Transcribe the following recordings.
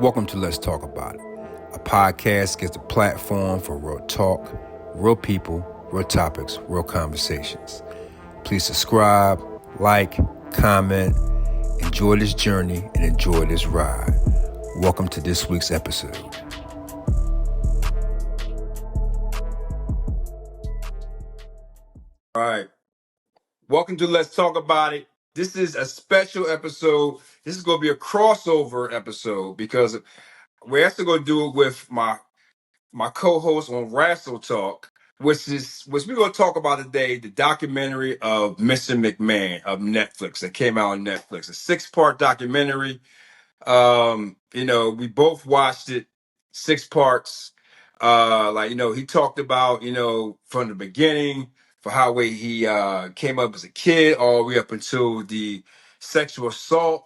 Welcome to Let's Talk About It. A podcast gives a platform for real talk, real people, real topics, real conversations. Please subscribe, like, comment, enjoy this journey, and enjoy this ride. Welcome to this week's episode. All right. Welcome to Let's Talk About It. This is a special episode. This is going to be a crossover episode because we're actually going to do it with my co-host on Wrastle Talk, which we're going to talk about today, the documentary of Mr. McMahon of Netflix that came out on Netflix, a 6-part documentary. We both watched it, 6 parts. He talked about, from the beginning for how he came up as a kid all the way up until the sexual assault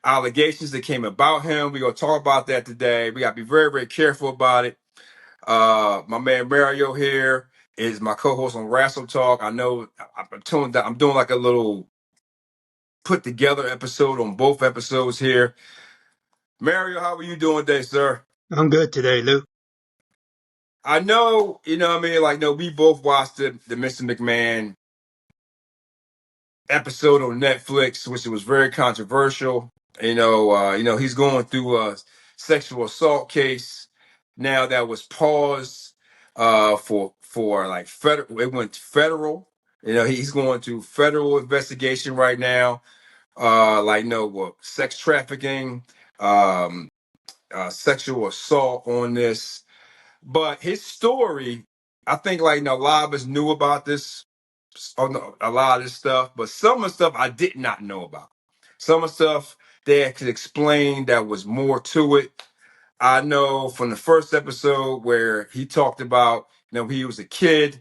allegations that came about him. We're going to talk about that today. We got to be very, very careful about it. My man Mario here is my co-host on Wrastle Talk. I know I'm doing like a little put together episode on both episodes here. Mario, how are you doing today, sir? I'm good today, Lou. I know, we both watched the Mr. McMahon episode on Netflix, which was very controversial. He's going through a sexual assault case now that was paused for like federal. It went federal. He's going through federal investigation right now. Sex trafficking, sexual assault on this. But his story, I think, a lot of us knew about this, a lot of this stuff, but some of the stuff I did not know about. Some of the stuff they could explain that was more to it. I know from the first episode where he talked about, he was a kid,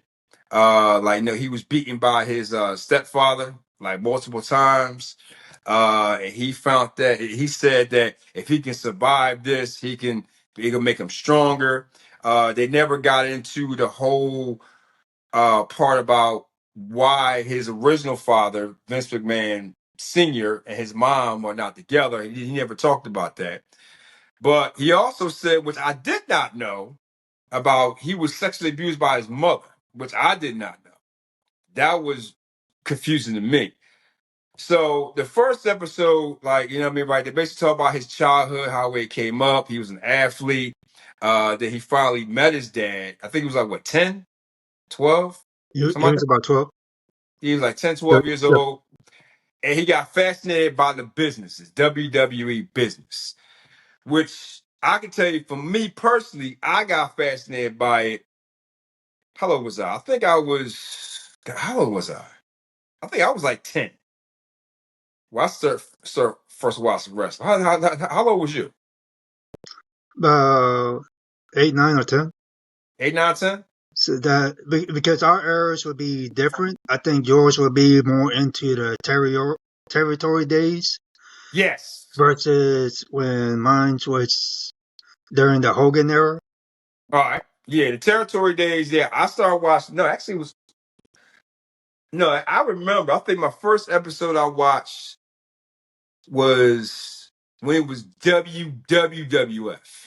he was beaten by his stepfather like multiple times. And he said that if he can survive this, it can make him stronger. They never got into the whole part about why his original father, Vince McMahon Sr., and his mom are not together. He never talked about that. But he also said, which I did not know, about he was sexually abused by his mother, which I did not know. That was confusing to me. So the first episode, right? They basically talk about his childhood, how he came up. He was an athlete. Then he finally met his dad. I think he was like, 10, 12? He was about 12. He was like 10, 12 years old. And he got fascinated by the businesses, WWE business, which I can tell you, for me personally, I got fascinated by it. How old was I? How old was I? I think I was like 10. Well, I first watched wrestling. How old was you? 8, 9, or 10. 8, 9, 10? So that because our eras would be different. I think yours would be more into the territory days. Yes. Versus when mine was during the Hogan era. All right. Yeah, the territory days. Yeah, I started watching. No, actually, it was. No, I remember. I think my first episode I watched was when it was WWF.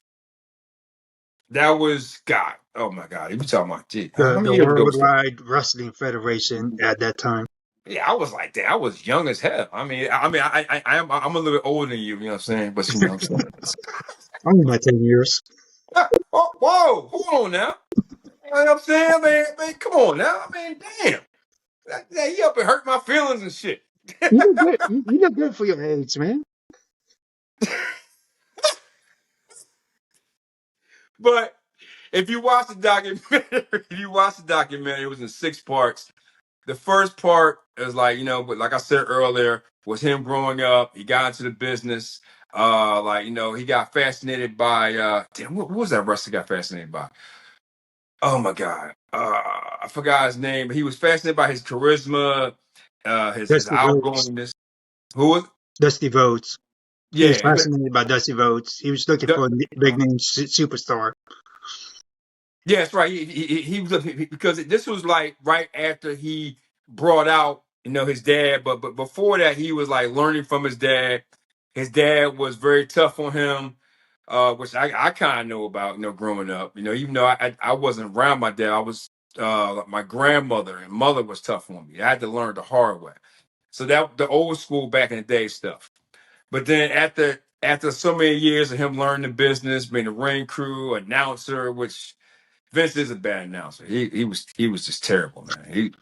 That was God. Oh my God! You talking about how many The years ago? Worldwide Wrestling Federation at that time. Yeah, I was like that. I was young as hell. I'm a little bit older than you. You know what I'm saying? But you know what I'm saying. Only my 10 years. Oh, whoa! Hold on now. You know what I'm saying, man? Come on now. I mean, damn. You up and hurt my feelings and shit. You look good. You look good for your age, man. But if you watch the documentary, it was in 6 parts. The first part is but like I said earlier, was him growing up. He got into the business. He got fascinated by what was that wrestler got fascinated by? Oh my God. I forgot his name, but he was fascinated by his charisma, his outgoingness. Who was Dusty Rhodes. He was Yeah. fascinated by Dusty Rhodes. He was looking for a big name superstar. Yeah, that's right. He was because this was like right after he brought out his dad, but before that he was like learning from his dad. His dad was very tough on him. which I kind of know about, growing up. Even though I wasn't around my dad, I was my grandmother and mother was tough on me. I had to learn the hard way. So that the old school back in the day stuff. But then after so many years of him learning the business, being a ring crew announcer, which Vince is a bad announcer. He was just terrible, man. He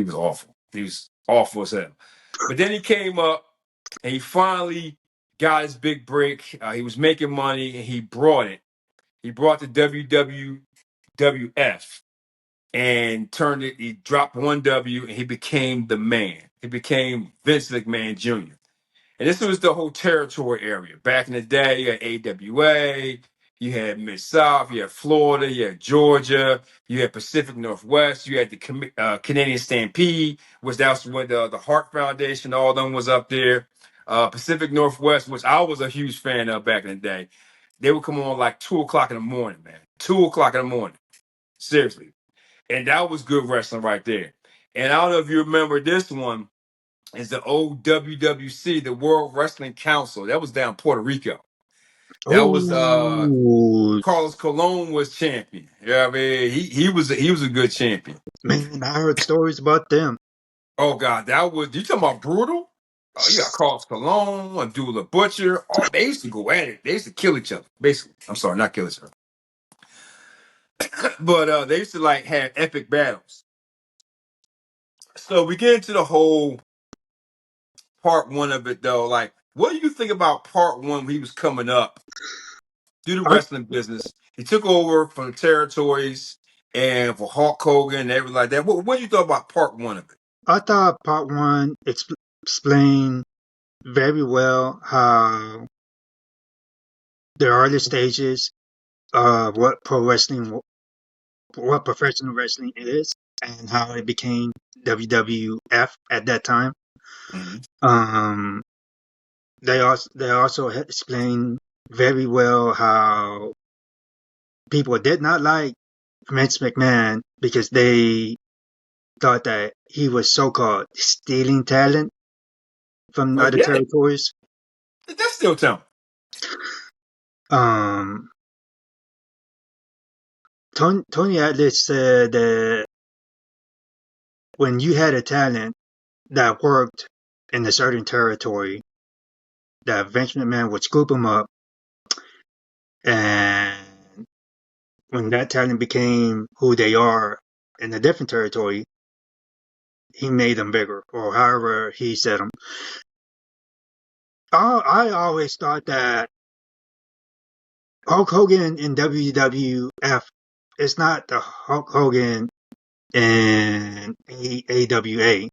was awful. He was awful as hell. But then he came up and he finally got his big break. He was making money and he brought it. He brought the WWF and turned it. He dropped one W and he became the man. He became Vince McMahon Jr. And this was the whole territory area. Back in the day, you had AWA, you had Mid-South, you had Florida, you had Georgia, you had Pacific Northwest, you had the Canadian Stampede, which that's when the Hart Foundation, all of them was up there. Pacific Northwest, which I was a huge fan of back in the day. They would come on like 2 o'clock in the morning, man. 2 o'clock in the morning. Seriously. And that was good wrestling right there. And I don't know if you remember this one, is the old WWC, the World Wrestling Council. That was down Puerto Rico. That was Oh, Carlos Colon was champion. Yeah, I mean he was a good champion. man, I heard stories about them. Oh God, that was you talking about brutal? Oh, you got Carlos Colon, Abdullah Butcher. Oh, they used to go at it. They used to kill each other. Basically, I'm sorry, not kill each other, but they used to like have epic battles. So we get into the whole part one of it though. Like, what do you think about part one when he was coming up? Do the I, wrestling business. He took over from the territories and for Hulk Hogan and everything like that. What you thought about part one of it? I thought part one explained very well how the early stages of what professional wrestling is, and how it became WWF at that time. Mm-hmm. Um, they also explained very well how people did not like Vince McMahon because they thought that he was so-called stealing talent from Oh, other yeah, territories. that's still town. Um, Tony Atlas said that when you had a talent that worked in a certain territory, that Vince McMahon would scoop him up, and when that talent became who they are in a different territory, he made them bigger, or however he said them. I always thought that Hulk Hogan in WWF is not the Hulk Hogan in AWA.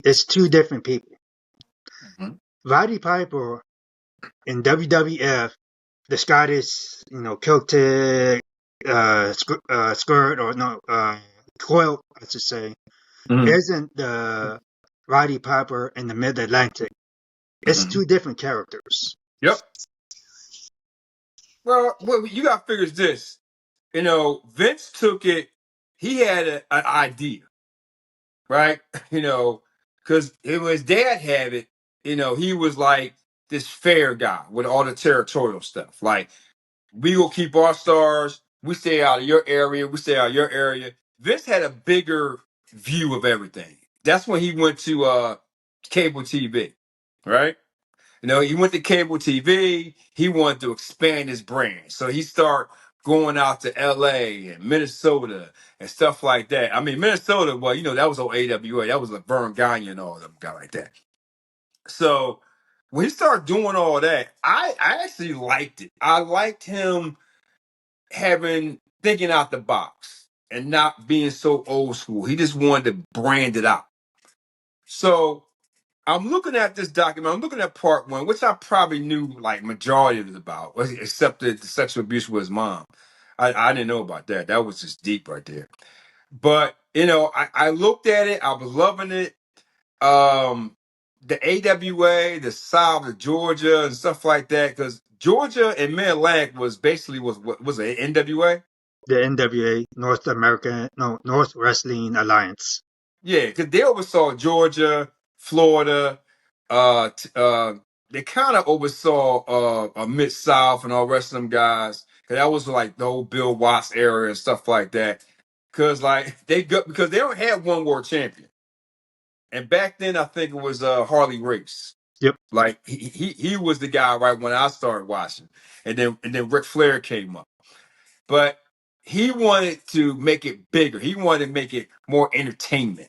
It's two different people. Mm-hmm. Roddy Piper in WWF, the Scottish, Celtic skirt, or no, coil, I should say, Mm-hmm. isn't the Roddy Piper in the Mid Atlantic. It's Mm-hmm. two different characters. Yep. Well, what you got figures this. Vince took it. He had an idea, right? Because his dad had it. He was like this fair guy with all the territorial stuff. Like, we will keep our stars. We stay out of your area. We stay out of your area. Vince had a bigger view of everything. That's when he went to cable TV, right? He went to cable TV. He wanted to expand his brand. So he started going out to LA and Minnesota and stuff like that. I mean, Minnesota, well, that was on AWA. That was Vern Gagne and all of them, guy like that. So when he started doing all that, I actually liked it. I liked him thinking out the box and not being so old school. He just wanted to brand it out. So I'm looking at this document. I'm looking at part one, which I probably knew like majority of it about, except the sexual abuse with his mom. I didn't know about that. That was just deep right there. But I looked at it. I was loving it. The AWA, the South, the Georgia, and stuff like that, because Georgia and Mid Atlantic was basically was it NWA? The NWA, North Wrestling Alliance. Yeah, because they oversaw Georgia, Florida, they kind of oversaw Mid South and all the rest of them guys. Cause that was like the whole Bill Watts era and stuff like that. Cause like because they don't have one world champion. And back then I think it was Harley Race. Yep. Like he was the guy right when I started watching. And then Ric Flair came up. But he wanted to make it bigger. He wanted to make it more entertainment.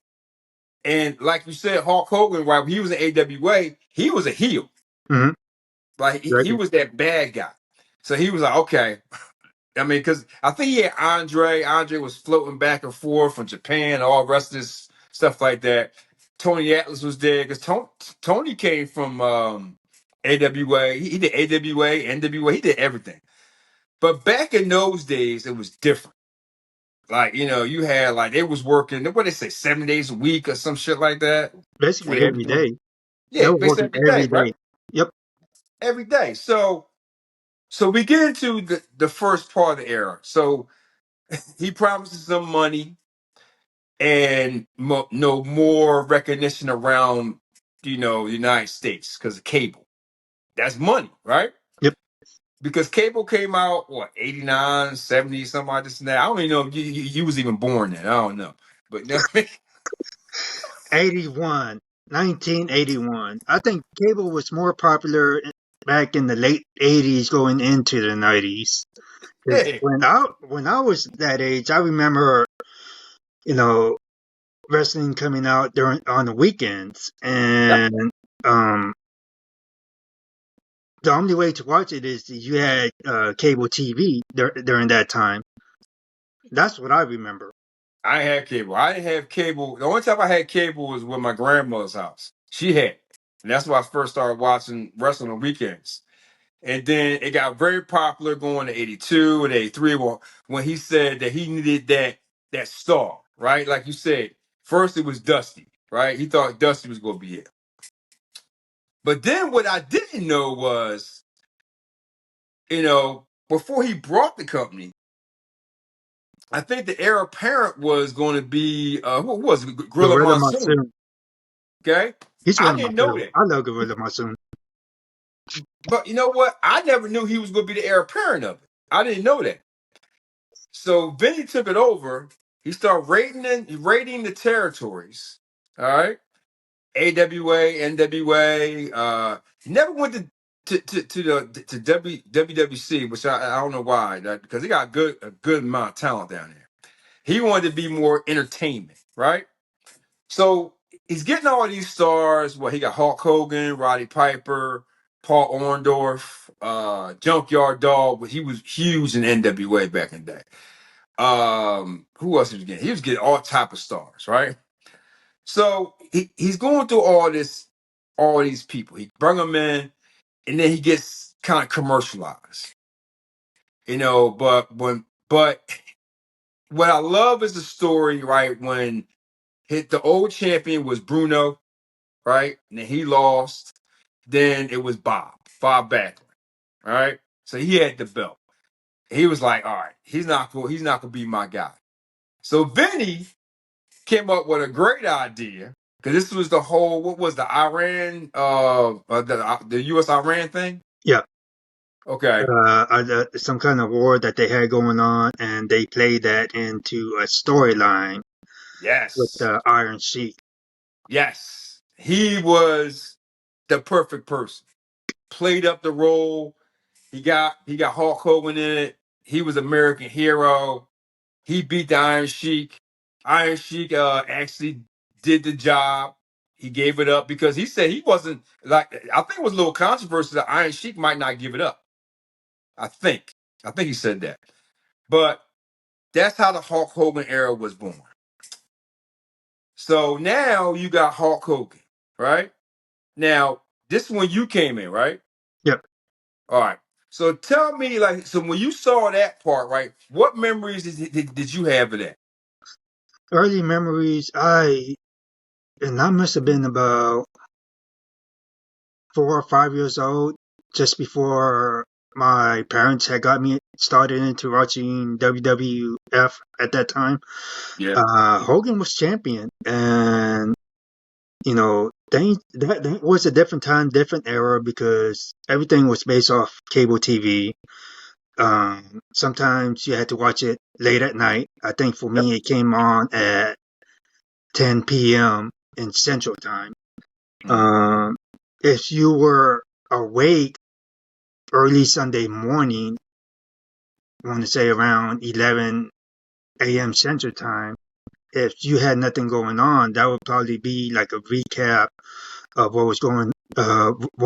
And like you said, Hulk Hogan, right? When he was in AWA, he was a heel. Mm-hmm. Like he Exactly. was that bad guy. So he was like, okay. I mean, because I think he had Andre. Andre was floating back and forth from Japan, all the rest of this stuff like that. Tony Atlas was there because Tony came from AWA. He did AWA, NWA. He did everything. But back in those days, it was different. Like, you had like they was working, what they say, 7 days a week or some shit like that. Basically every day. They Yeah, were basically working every every day, right? day. Yep. Every day. So we get into the first part of the era. So he promises some money and no more recognition around, the United States because of cable. That's money, right? Yep. Because cable came out, what, 89, 70, something like this and that. I don't even know if you was even born then. I don't know. But no, 81, 1981. I think cable was more popular back in the late 80s going into the 90s. Because yeah, when I was that age, I remember, you know, wrestling coming out during on the weekends, and um, the only way to watch it is you had cable TV during that time. That's what I remember. I had cable. I didn't have cable. The only time I had cable was with my grandmother's house. She had it. And that's when I first started watching wrestling on weekends. And then it got very popular going to 82 and 83 when he said that he needed that star, right? Like you said, first it was Dusty, right? He thought Dusty was going to be it. But then what I didn't know was, before he brought the company, I think the heir apparent was going to be, who was it? Gorilla Gorilla Monsoon, Monsoon. okay? He's I one of my didn't know favorites. that. I love Gorilla Monsoon. But you know what? I never knew he was going to be the heir apparent of it. I didn't know that. So Vinny took it over. He started rating the territories. All right, AWA, NWA. He never went to WWC, which I don't know why. Because he got a good amount of talent down there. He wanted to be more entertainment, right? So he's getting all these stars. Well, he got Hulk Hogan, Roddy Piper, Paul Orndorff, Junkyard Dog. He was huge in NWA back in the day. Who else he was getting? He was getting all type of stars, right? So he's going through all these people. He bring them in, and then he gets kind of commercialized, but what I love is the story, right? When the old champion was Bruno, right? And then he lost. Then it was Bob Backlund, all right? So he had the belt. He was like, all right, he's not gonna be my guy. So Vinny came up with a great idea because this was the whole, what was the Iran the US Iran thing. Yeah. Okay. Some kind of war that they had going on, and they played that into a storyline with Yes. Iron Sheik. Yes, he was the perfect person. Played up the role. He got Hulk Hogan in it. He was American hero. He beat the Iron Sheik. Iron Sheik actually did the job. He gave it up because he said he wasn't, like, I think it was a little controversial that Iron Sheik might not give it up. I think. I think he said that. But that's how the Hulk Hogan era was born. So now you got Hulk Hogan, right? Now, this is when you came in, right? Yep. All right. So tell me, like, so when you saw that part, right? What memories did you have of that? Early memories, and I must have been about 4 or 5 years old, just before my parents had got me started into watching WWF at that time. Yeah. Hogan was champion, and that was a different time, different era because everything was based off cable TV. Sometimes you had to watch it late at night. I think for Yep. me, it came on at 10 p.m. in Central Time. Mm, Um, if you were awake early Sunday morning, I want to say around 11 a.m. Central Time, if you had nothing going on, that would probably be like a recap of what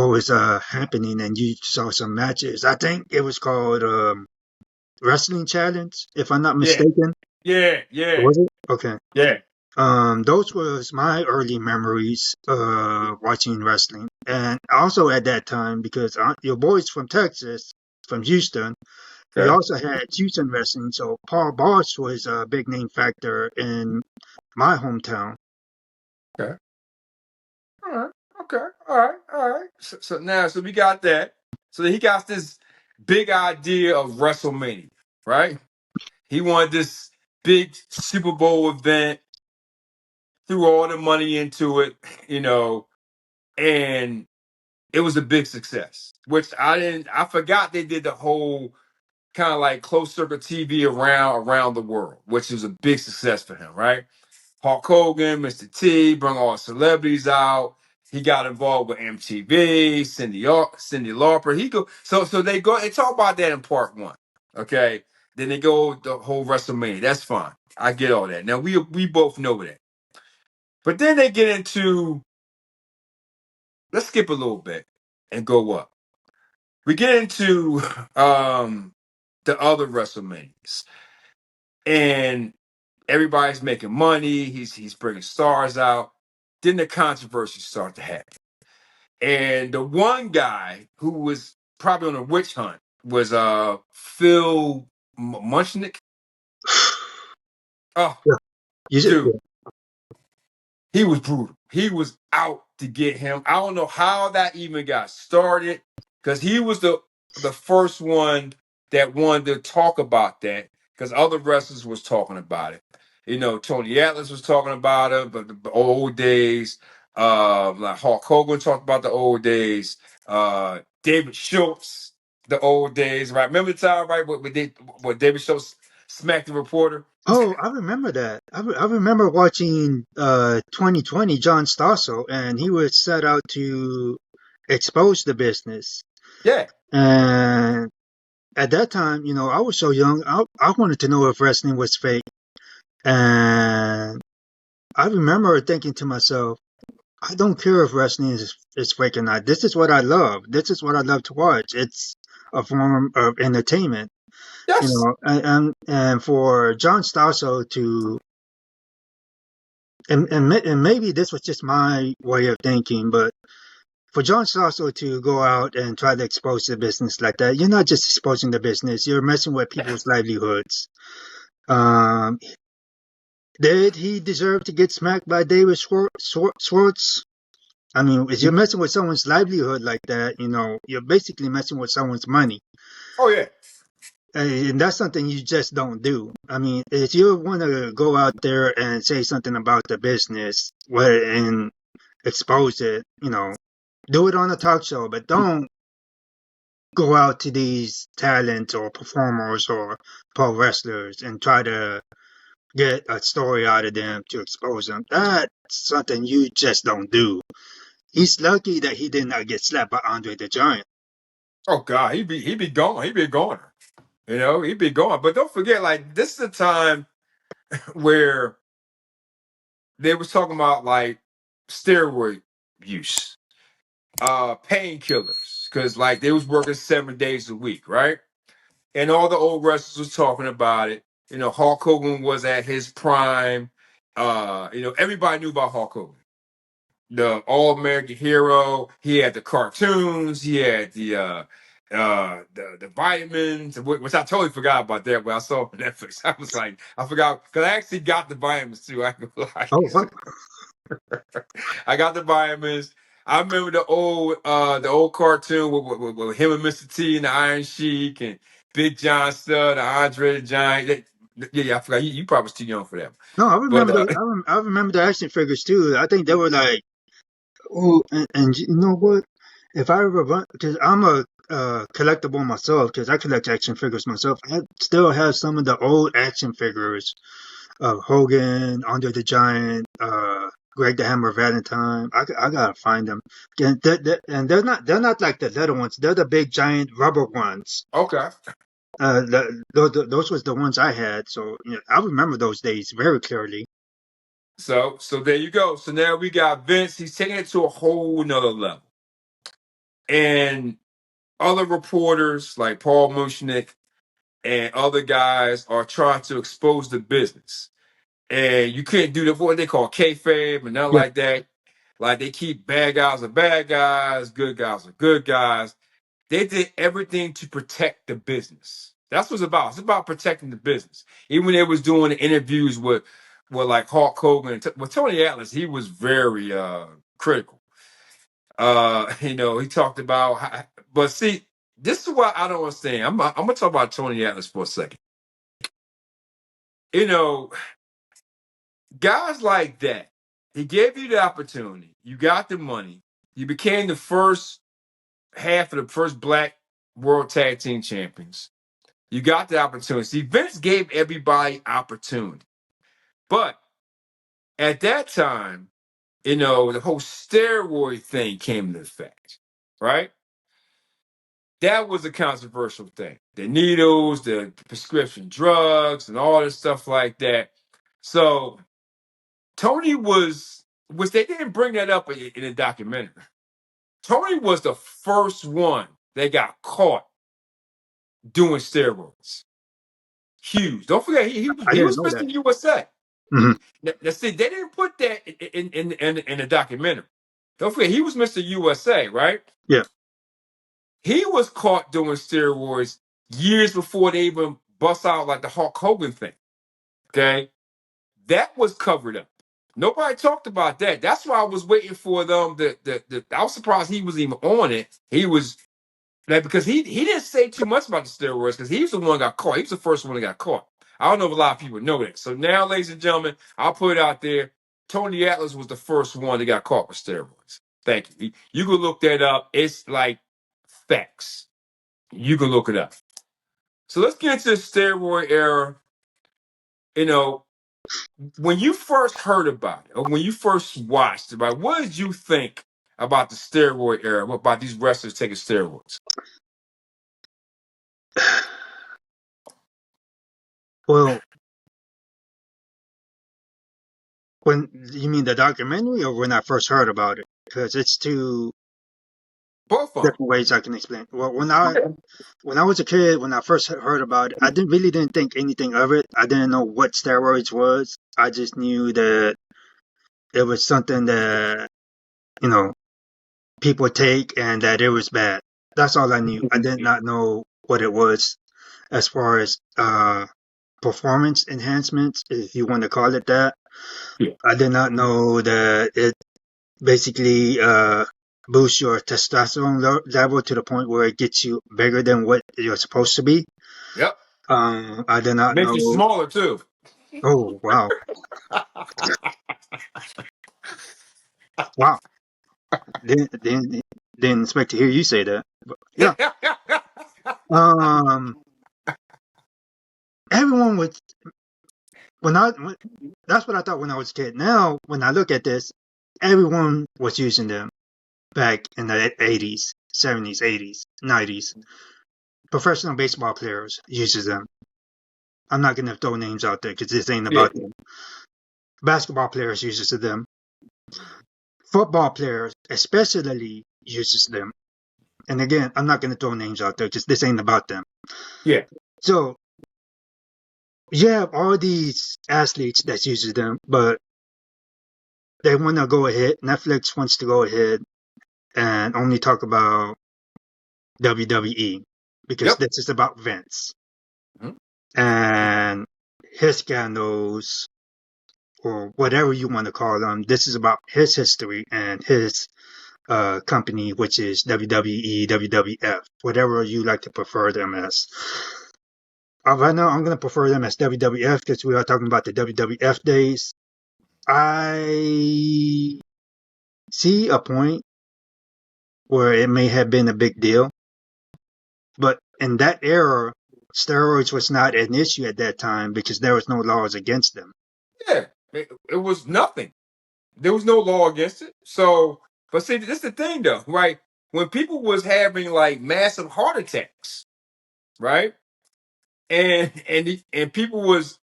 was happening, and you saw some matches. I think it was called Wrestling Challenge, if I'm not yeah, mistaken. yeah, yeah, Was it? Okay. yeah. Those was my early memories watching wrestling, and also at that time because your boys from Texas, from Houston, we Okay, also had Houston wrestling. So Paul Bosch was a big name factor in my hometown. okay, all right, okay, all right, all right. So now, so we got that. So he got this big idea of WrestleMania, right? He wanted this big Super Bowl event, threw all the money into it, you know, and it was a big success. Which I didn't. I forgot they did the whole kind of like closed circuit TV around the world, which was a big success for him, right? Hulk Hogan, Mr. T, bring all the celebrities out. He got involved with MTV, Cindy Lauper. So they go and talk about that in part one. Okay. Then they go the whole WrestleMania. That's fine. I get all that. Now we both know that. But then they get into, let's skip a little bit and go up. We get into the other WrestleManias. And everybody's making money. He's bringing stars out. Then the controversy started to happen. And the one guy who was probably on a witch hunt was Phil Munchnick. Oh, Yeah, you said, dude, he was brutal. He was out to get him. I don't know how that even got started because he was the first one that wanted to talk about that because other wrestlers was talking about it. You know, Tony Atlas was talking about it, but the old days. Like Hulk Hogan talked about the old days. David Schultz, the old days, right? Remember the time, right? What David Schultz smacked the reporter? oh, I remember that. I remember watching 2020 John Stossel, and he was set out to expose the business. Yeah. And at that time, I was so young. I wanted to know if wrestling was fake. And I remember thinking to myself, I don't care if wrestling is fake or not. This is what I love. This is what I love to watch. It's a form of entertainment, Yes. and for John Stossel to, and maybe this was just my way of thinking, but for John Stossel to go out and try to expose the business like that, you're not just exposing the business, you're messing with people's livelihoods. Um, did he deserve to get smacked by David Schwartz? I mean, if you're messing with someone's livelihood like that, you're basically messing with someone's money. Oh yeah. And that's something you just don't do. I mean, if you want to go out there and say something about the business and expose it, do it on a talk show, but don't go out to these talents or performers or pro wrestlers and try to get a story out of them to expose them. That's something you just don't do. He's lucky that he did not get slapped by Andre the Giant. Oh God, he be going. He be going. You know, he be going. But don't forget, like this is the time where they was talking about like steroid use, painkillers, because like they was working 7 days a week, right? And all the old wrestlers was talking about it. You know, Hulk Hogan was at his prime. Everybody knew about Hulk Hogan, the All American Hero. He had the cartoons. He had the vitamins, which I totally forgot about that when I saw on Netflix. I was like, I forgot because I actually got the vitamins too. I ain't gonna lie. Oh, wow. I got the vitamins. I remember the old cartoon with him and Mr. T and the Iron Sheik and Big John Studd, and Andre the Giant. Yeah, I forgot. You probably was too young for that. No, I But remember I remember the action figures too. I think they were like Oh, and you know what? If I ever run, because I'm a collectible myself, because I collect action figures myself, I still have some of the old action figures of Hogan, Andre the Giant, Greg the Hammer Valentine. I gotta find them. And they're not like the little ones. They're the big giant rubber ones. Okay. Those was the ones I had. So I remember those days very clearly. So there you go. So now we got Vince. He's taking it to a whole nother level. And other reporters like Paul Mushnick and other guys are trying to expose the business. And you can't do what they call kayfabe and nothing Yeah, like that. Like they keep bad guys are bad guys, good guys are good guys. They did everything to protect the business. That's what it's about. It's about protecting the business. Even when they was doing the interviews with like Hulk Hogan, with Tony Atlas, he was very critical. He talked about, but see, this is what I don't understand. I'm gonna talk about Tony Atlas for a second. You know, guys like that, he gave you the opportunity. You got the money. You became the first half of the first black world tag team champions. You got the opportunity. See, Vince gave everybody opportunity. But at that time, the whole steroid thing came into effect, right? That was a controversial thing. The needles, the prescription drugs, and all this stuff like that. So Tony which they didn't bring that up in the documentary. Tony was the first one that got caught doing steroids. Huge. Don't forget, I he didn't was know that. Mr. USA. Hmm. See, they didn't put that in the documentary. Don't forget, he was Mr. USA, right? Yeah. He was caught doing steroids years before they even bust out like the Hulk Hogan thing. Okay, that was covered up. Nobody talked about that. That's why I was waiting for them. I was surprised he was even on it. He was like because he didn't say too much about the steroids because he was the one that got caught. He was the first one that got caught. I don't know if a lot of people know that. So now, ladies and gentlemen, I'll put it out there. Tony Atlas was the first one that got caught with steroids. Thank you. You can look that up. It's like facts. You can look it up. So let's get into the steroid era. You know, when you first heard about it, or when you first watched about it, what did you think about the steroid era? What about these wrestlers taking steroids? Well, when you mean the documentary, or when I first heard about it, because it's two Both of different ways I can explain. Well, them. when I was a kid, when I first heard about it, I didn't think anything of it. I didn't know what steroids was. I just knew that it was something that you know people take and that it was bad. That's all I knew. I did not know what it was as far as performance enhancements, if you want to call it that. Yeah. I did not know that it basically boosts your testosterone level to the point where it gets you bigger than what you're supposed to be. Yep. I did not Makes you know. smaller too. Oh wow, wow! Didn't expect to hear you say that. But yeah, um, everyone was when that's what I thought when I was a kid. Now when I look at this, everyone was using them back in the 80s, 70s, 80s, 90s. Professional baseball players uses them. I'm not going to throw names out there because this ain't Yeah. about them. Basketball players uses them. Football players especially uses them. And again, I'm not going to throw names out there because this ain't about them. Yeah. So you have all these athletes that uses them, but they want to go ahead. Netflix wants to go ahead and only talk about WWE because Yep. this is about Vince Mhm. and his scandals or whatever you want to call them. This is about his history and his company, which is WWE, WWF, whatever you like to prefer them as. Right now, I'm going to prefer them as WWF because we are talking about the WWF days. I see a point where it may have been a big deal, but in that era, steroids was not an issue at that time because there was no laws against them. Yeah, it was nothing. There was no law against it. So, but see, this is the thing though, right? When people was having like massive heart attacks, right, and people was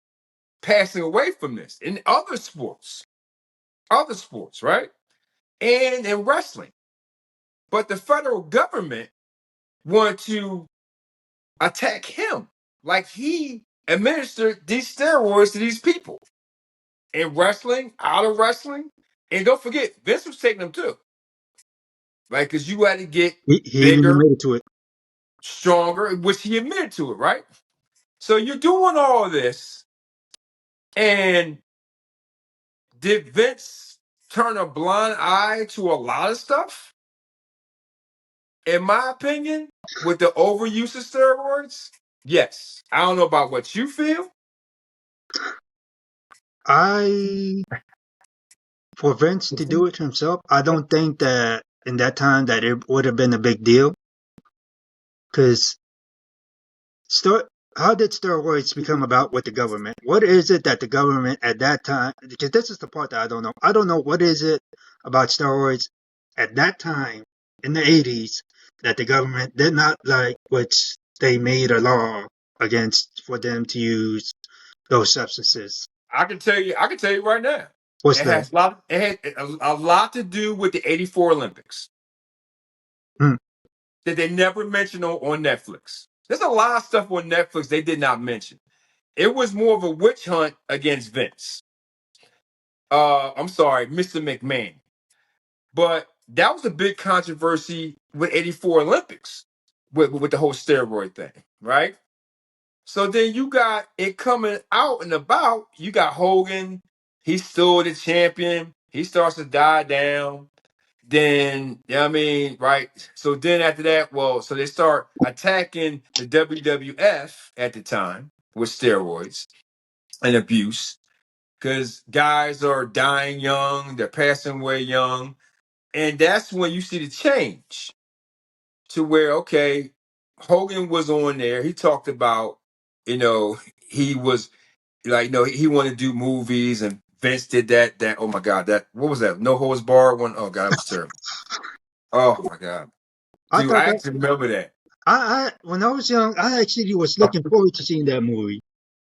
passing away from this in other sports, right, and in wrestling, but the federal government wanted to attack him, like he administered these steroids to these people in wrestling, out of wrestling, and don't forget Vince was taking them too, right? Because you had to get He even bigger, admitted to it. stronger, which he admitted to it, right? So you're doing all this, and did Vince turn a blind eye to a lot of stuff? In my opinion, with the overuse of steroids, yes. I don't know about what you feel. I, for Vince to do it himself, I don't think that in that time that it would have been a big deal. Because how did steroids become about with the government? What is it that the government at that time? Because this is the part that I don't know. I don't know what is it about steroids at that time in the 80s that the government did not like, which they made a law against for them to use those substances. I can tell you. I can tell you right now. What's It that? has a lot. It had a lot to do with the '84 Olympics Hmm. that they never mentioned on Netflix. There's a lot of stuff on Netflix they did not mention. It was more of a witch hunt against Vince. I'm sorry, Mr. McMahon. But that was a big controversy with '84 Olympics with the whole steroid thing, right? So then you got it coming out and about. You got Hogan. He's still the champion. He starts to die down. Then, you know what I mean, right? So then after that, well, so they start attacking the WWF at the time with steroids and abuse because guys are dying young, they're passing away young. And that's when you see the change to where, okay, Hogan was on there. He talked about, he was like, he wanted to do movies and Vince did that, oh my God, what was that? No Holds Barred one? Oh God, it was terrible. Oh my God. I Dude, thought I that actually remember that. when I was young, I actually was looking forward to seeing that movie.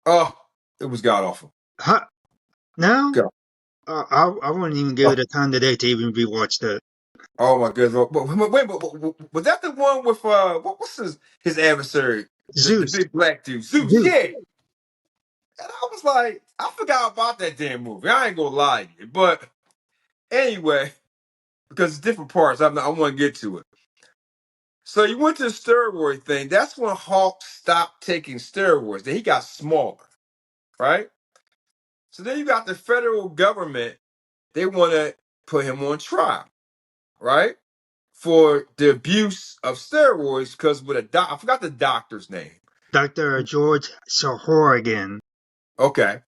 Oh, it was god awful. Huh, now, God. I wouldn't even give Oh, it a time today to even rewatch that. oh my goodness. But was that the one with what's his adversary? The Zeus, big black dude, Zeus, Zeus. yeah. And I was like, I forgot about that damn movie. I ain't gonna lie to you. But anyway, because it's different parts, I want to get to it. So you went to the steroid thing. That's when Hulk stopped taking steroids. Then he got smaller, right? So then you got the federal government. They want to put him on trial, right? For the abuse of steroids because with I forgot the doctor's name. Dr. George Sahorigan. Okay.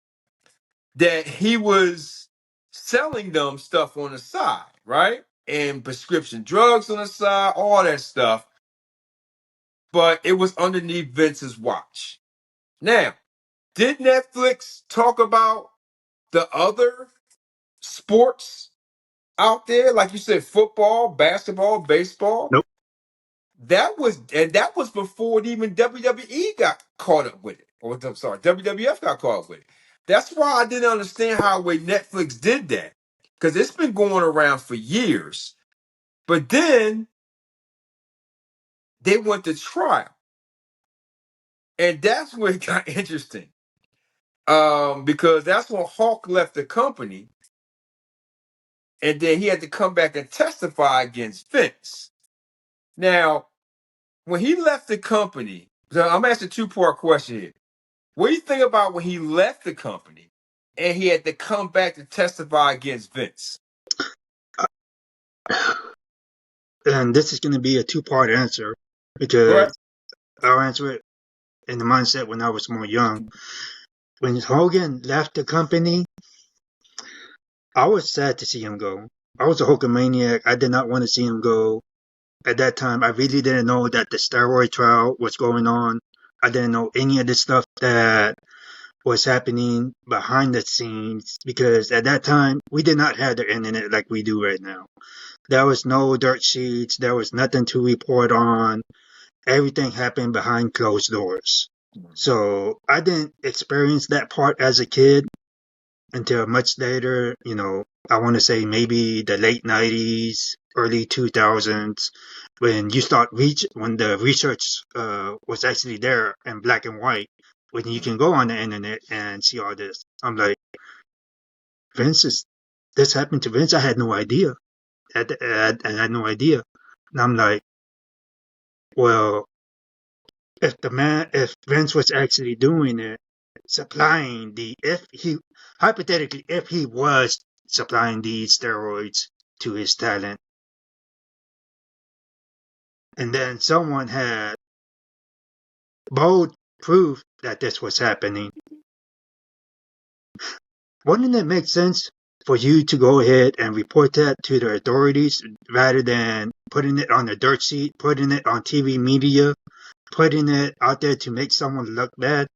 That he was selling them stuff on the side, right? And prescription drugs on the side, all that stuff. But it was underneath Vince's watch. Now, did Netflix talk about the other sports out there? Like you said, football, basketball, baseball. Nope. That was before even WWE got caught up with it. Or I'm sorry, WWF got caught up with it. That's why I didn't understand how way Netflix did that. Because it's been going around for years. But then they went to trial. And that's where it got interesting. Because that's when Hulk left the company. And then he had to come back and testify against Vince. Now, when he left the company, so I'm asking a two-part question here. What do you think about when he left the company and he had to come back to testify against Vince? And this is going to be a two-part answer Go because ahead. I'll answer it in the mindset when I was more young. When Hogan left the company, I was sad to see him go. I was a Hulkamaniac. I did not want to see him go. At that time, I really didn't know that the steroid trial was going on. I didn't know any of the stuff that was happening behind the scenes because at that time, we did not have the internet like we do right now. There was no dirt sheets. There was nothing to report on. Everything happened behind closed doors. So I didn't experience that part as a kid until much later, I want to say maybe the late 90s, early 2000s, when when the research was actually there in black and white, when you can go on the internet and see all this. I'm like, Vince this happened to Vince? I had no idea. I had no idea. And I'm like, well, if Vince was actually doing it, supplying if he was supplying these steroids to his talent, and then someone had bold proof that this was happening, wouldn't it make sense for you to go ahead and report that to the authorities rather than putting it on the dirt sheet, putting it on TV media, putting it out there to make someone look bad?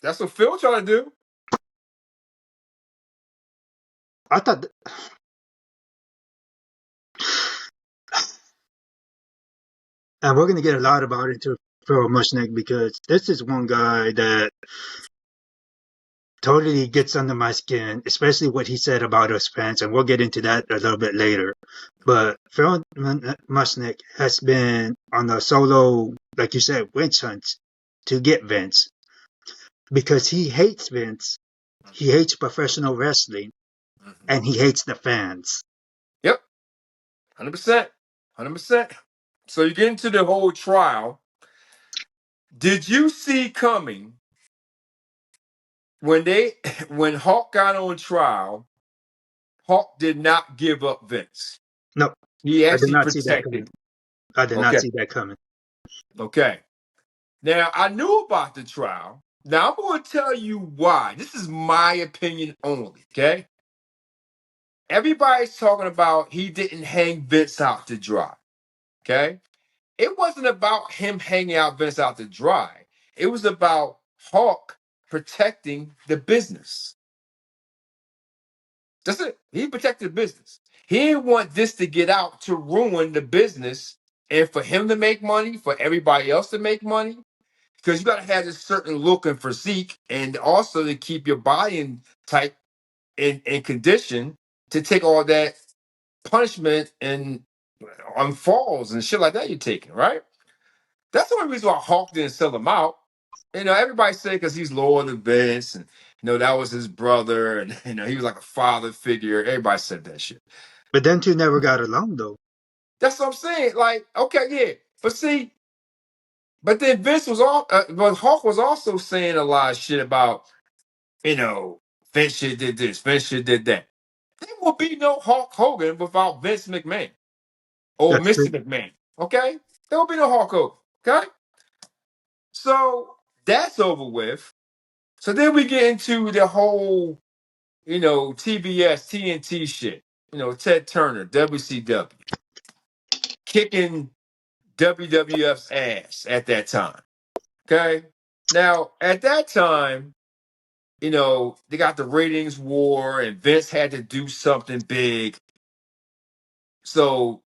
That's what Phil trying to do. I thought, and we're going to get a lot about it to Phil Mushnick because this is one guy that totally gets under my skin, especially what he said about us fans, and we'll get into that a little bit later. But Phil Mushnick has been on a solo, like you said, witch hunt to get Vince because he hates Vince, he hates professional wrestling, and he hates the fans. Yep, 100%, 100%. So you get into the whole trial. Did you see coming when when Hawk got on trial? Hawk did not give up Vince. No, He I did actually not see that coming. protected. I did not Okay, see that coming. okay. Now I knew about the trial. Now I'm going to tell you why. This is my opinion only. Okay. Everybody's talking about he didn't hang Vince out to dry. Okay. It wasn't about him hanging out Vince out to dry. It was about Hawk protecting the business. That's it. He protected the business. He didn't want this to get out to ruin the business and for him to make money, for everybody else to make money. Because you got to have this certain look and physique and also to keep your body in type in condition to take all that punishment and on falls and shit like that you're taking, right? That's the only reason why Hawk didn't sell him out. Everybody said because he's lower than Vince, and that was his brother, and he was like a father figure. Everybody said that shit. But them two never got along, though. That's what I'm saying. Like, okay, yeah, but see, but then but Hawk was also saying a lot of shit about, Vince shit did this, Vince shit did that. There will be no Hulk Hogan without Vince McMahon or That's Mr. true. McMahon. Okay, there will be no Hulk Hogan. Okay, so that's over with. So then we get into the whole, TBS, TNT shit. Ted Turner, WCW, kicking WWF's ass at that time. Okay. Now, at that time, they got the ratings war and Vince had to do something big. So,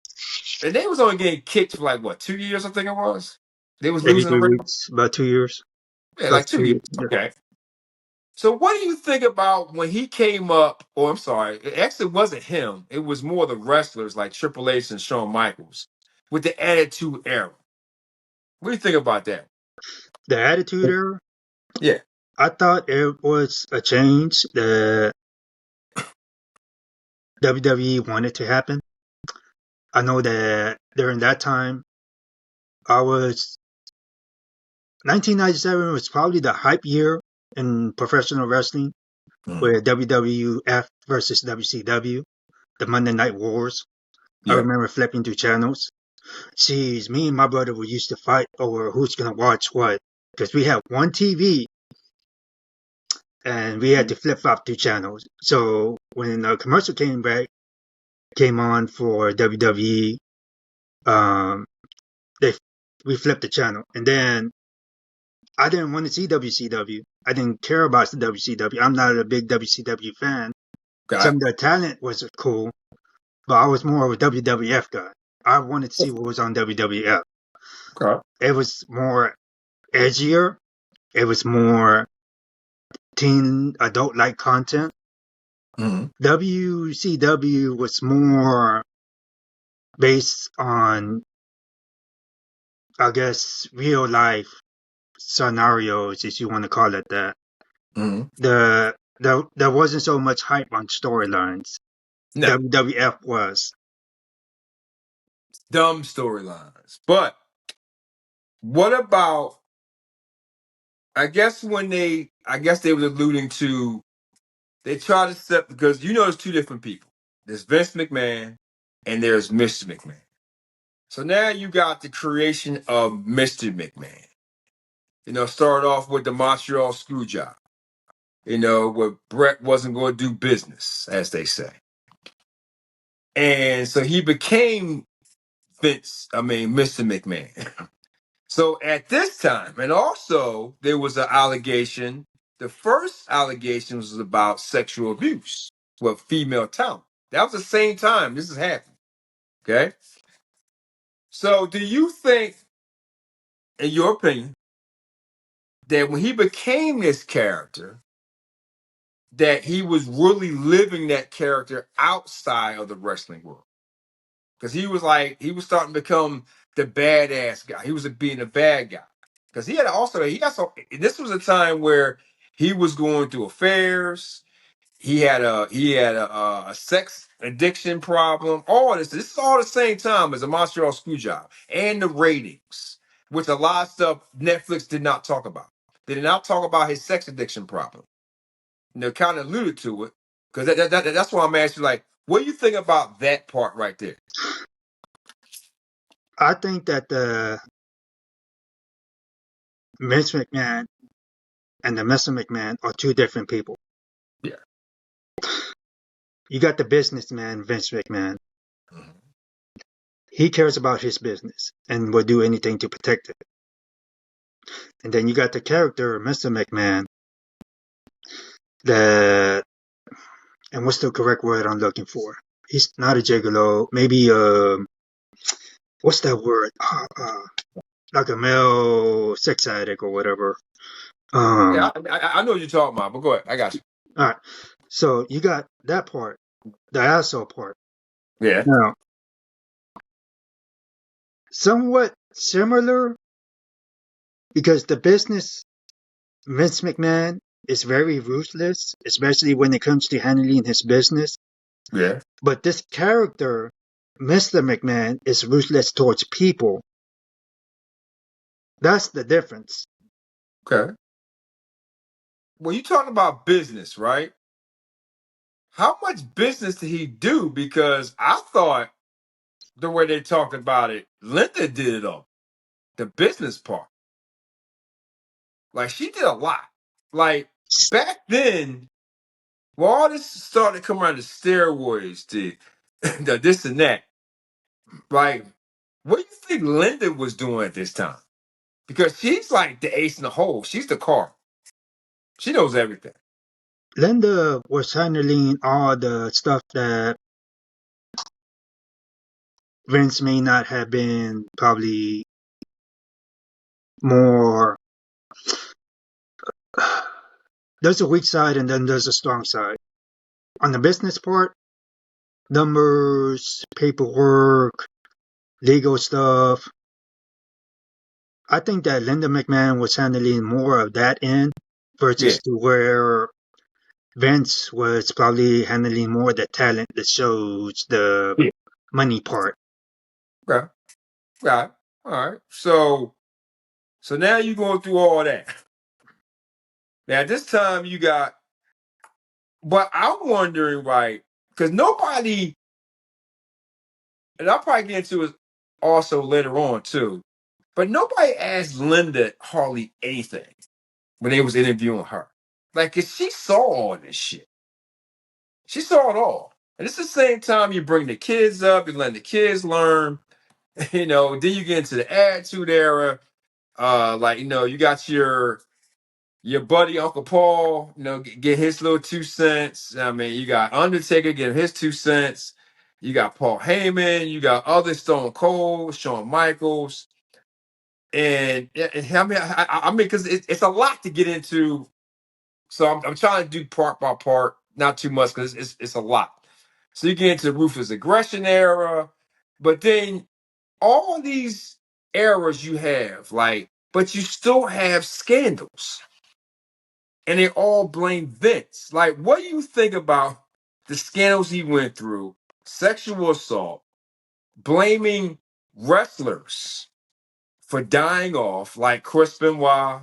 and they was only getting kicked for like, what, 2 years, I think it was? They was losing the 83 ratings. weeks, about 2 years. Yeah, Plus like 2 years. 2 years. Yeah. Okay. So what do you think about when he came up? Or I'm sorry, it actually wasn't him. It was more the wrestlers like Triple H and Shawn Michaels with the Attitude Era. What do you think about that? The Attitude Era, Yeah. I thought it was a change that WWE wanted to happen. I know that during that time, I was 1997 was probably the hype year in professional wrestling, where WWF versus WCW, the Monday Night Wars. I Yeah. remember flipping through channels. Jeez, me and my brother were used to fight over who's gonna watch what, because we had one TV and we had to flip flop 2 channels. So when a commercial came on for WWE, um, they we flipped the channel, and then I didn't want to see WCW. I didn't care about the WCW. I'm not a big WCW fan. Some Okay. of the talent was cool, but I was more of a WWF guy. I wanted to see what was on WWF. Okay. It was more edgier. It was more teen adult like content. Mm-hmm. WCW was more based on, I guess, real life scenarios, if you want to call it that. Mm-hmm. There wasn't so much hype on storylines. No, WWF was. dumb storylines. But what about? I guess they were alluding to. They try to set because there's two different people. There's Vince McMahon and there's Mr. McMahon. So now you got the creation of Mr. McMahon. Started off with the Montreal screw job. Where Brett wasn't going to do business, as they say. And so he became Mr. McMahon. So at this time, and also there was an allegation. The first allegation was about sexual abuse with female talent. That was the same time this is happening. Okay. So do you think, in your opinion, that when he became this character, that he was really living that character outside of the wrestling world? Because he was starting to become the badass guy. He was being a bad guy. Because this was a time where he was going through affairs. He had a sex addiction problem. All this. This is all the same time as a Montreal screw job and the ratings, which a lot of stuff Netflix did not talk about. They did not talk about his sex addiction problem. And they kind of alluded to it because that's why I'm asking. Like, what do you think about that part right there? I think that the Vince McMahon and the Mr. McMahon are two different people. Yeah. You got the businessman, Vince McMahon. Mhm. He cares about his business and will do anything to protect it. And then you got the character, Mr. McMahon, that, and what's the correct word I'm looking for? He's not a gigolo. Maybe, what's that word? Like a male sex addict or whatever. Yeah, I know what you're talking about, but go ahead. I got you. All right. So you got that part, the asshole part. Yeah. Now, somewhat similar because the business, Vince McMahon, is very ruthless, especially when it comes to handling his business. Yeah. But this character, Mr. McMahon, is ruthless towards people. That's the difference. Okay. Well, you talking about business, right? How much business did he do? Because I thought the way they talked about it, Linda did it all. The business part. Like she did a lot. Like back then, well, all this started to come around the steroids, the this and that. Like, what do you think Linda was doing at this time? Because she's like the ace in the hole. She's the car. She knows everything. Linda was handling all the stuff that Vince may not have been probably more. There's a weak side and then there's a strong side. On the business part, numbers, paperwork, legal stuff. I think that Linda McMahon was handling more of that end Yeah. versus to where Vince was probably handling more the talent, the shows, the Yeah. money part. Okay. Got it. All right. So now you're going through all that. Now this time you got, but I'm wondering, right? Because nobody, and I'll probably get into it also later on too. But nobody asked Linda hardly anything when they was interviewing her. Like, 'cause she saw all this shit. She saw it all. And it's the same time you bring the kids up, you let the kids learn, then you get into the attitude era. Like, you got your buddy Uncle Paul, get his little 2 cents. I mean, you got Undertaker getting his 2 cents. You got Paul Heyman. You got other Stone Cold, Shawn Michaels, and I mean, because it's a lot to get into. So I'm trying to do part by part, not too much because it's a lot. So you get into the ruthless aggression era, but then all these eras you have, but you still have scandals. And they all blame Vince. Like, what do you think about the scandals he went through? Sexual assault, blaming wrestlers for dying off, like Chris Benoit,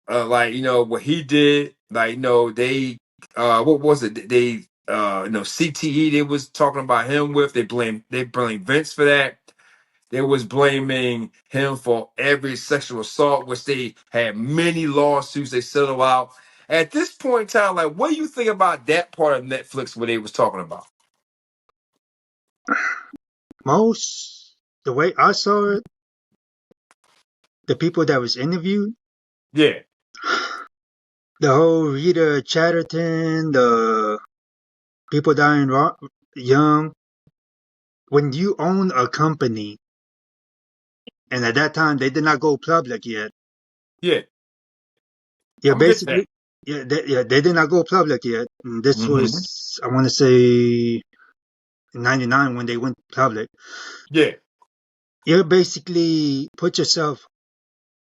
what he did, they what was it? They CTE they was talking about him with. They blame Vince for that. They was blaming him for every sexual assault, which they had many lawsuits they settled out. At this point in time, like, what do you think about that part of Netflix where they was talking about? The way I saw it, the people that was interviewed, Yeah, the whole Rita Chatterton, the people dying young. When you own a company, and at that time they did not go public yet. yeah, Yeah, I'm getting that. basically, they did not go public yet. And this Hmm. was, I want to say, in '99 when they went public. Yeah, You basically put yourself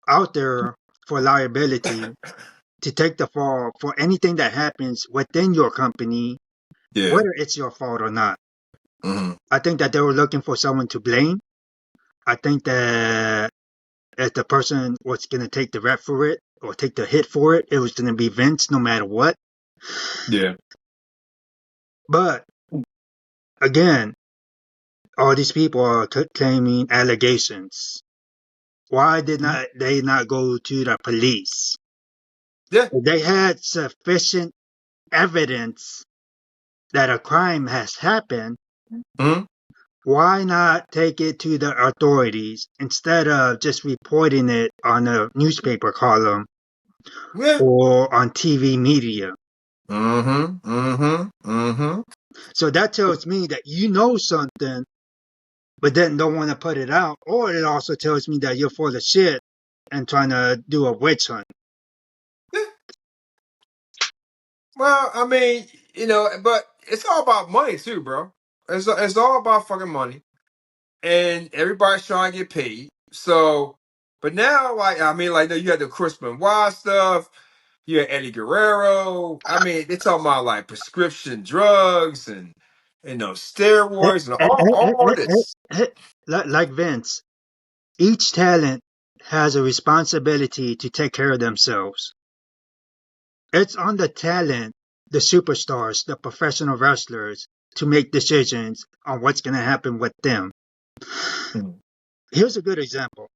out there for liability to take the fall for anything that happens within your company, yeah, whether it's your fault or not. hmm, I think that they were looking for someone to blame. I think that if the person was going to take the rep for it or take the hit for it, it was going to be Vince no matter what. yeah, But again, all these people are claiming allegations. Why did not they not go to the police? yeah, If they had sufficient evidence that a crime has happened, hmm, why not take it to the authorities instead of just reporting it on a newspaper column yeah, or on TV media? hmm, hmm, hmm. So that tells me that you know something, but then don't want to put it out. Or it also tells me that you're full of shit and trying to do a witch hunt. Yeah. Well, I mean, but it's all about money too, bro. It's all about fucking money, and everybody's trying to get paid. So, but now, like, I mean, like, you had the Chris Benoit stuff. You had Eddie Guerrero. I mean, they're talking about like prescription drugs and Eh, steroids and eh, eh, eh, all eh, this. Like Vince, each talent has a responsibility to take care of themselves. It's on the talent, the superstars, the professional wrestlers, to make decisions on what's going to happen with them. Mhm. Here's a good example.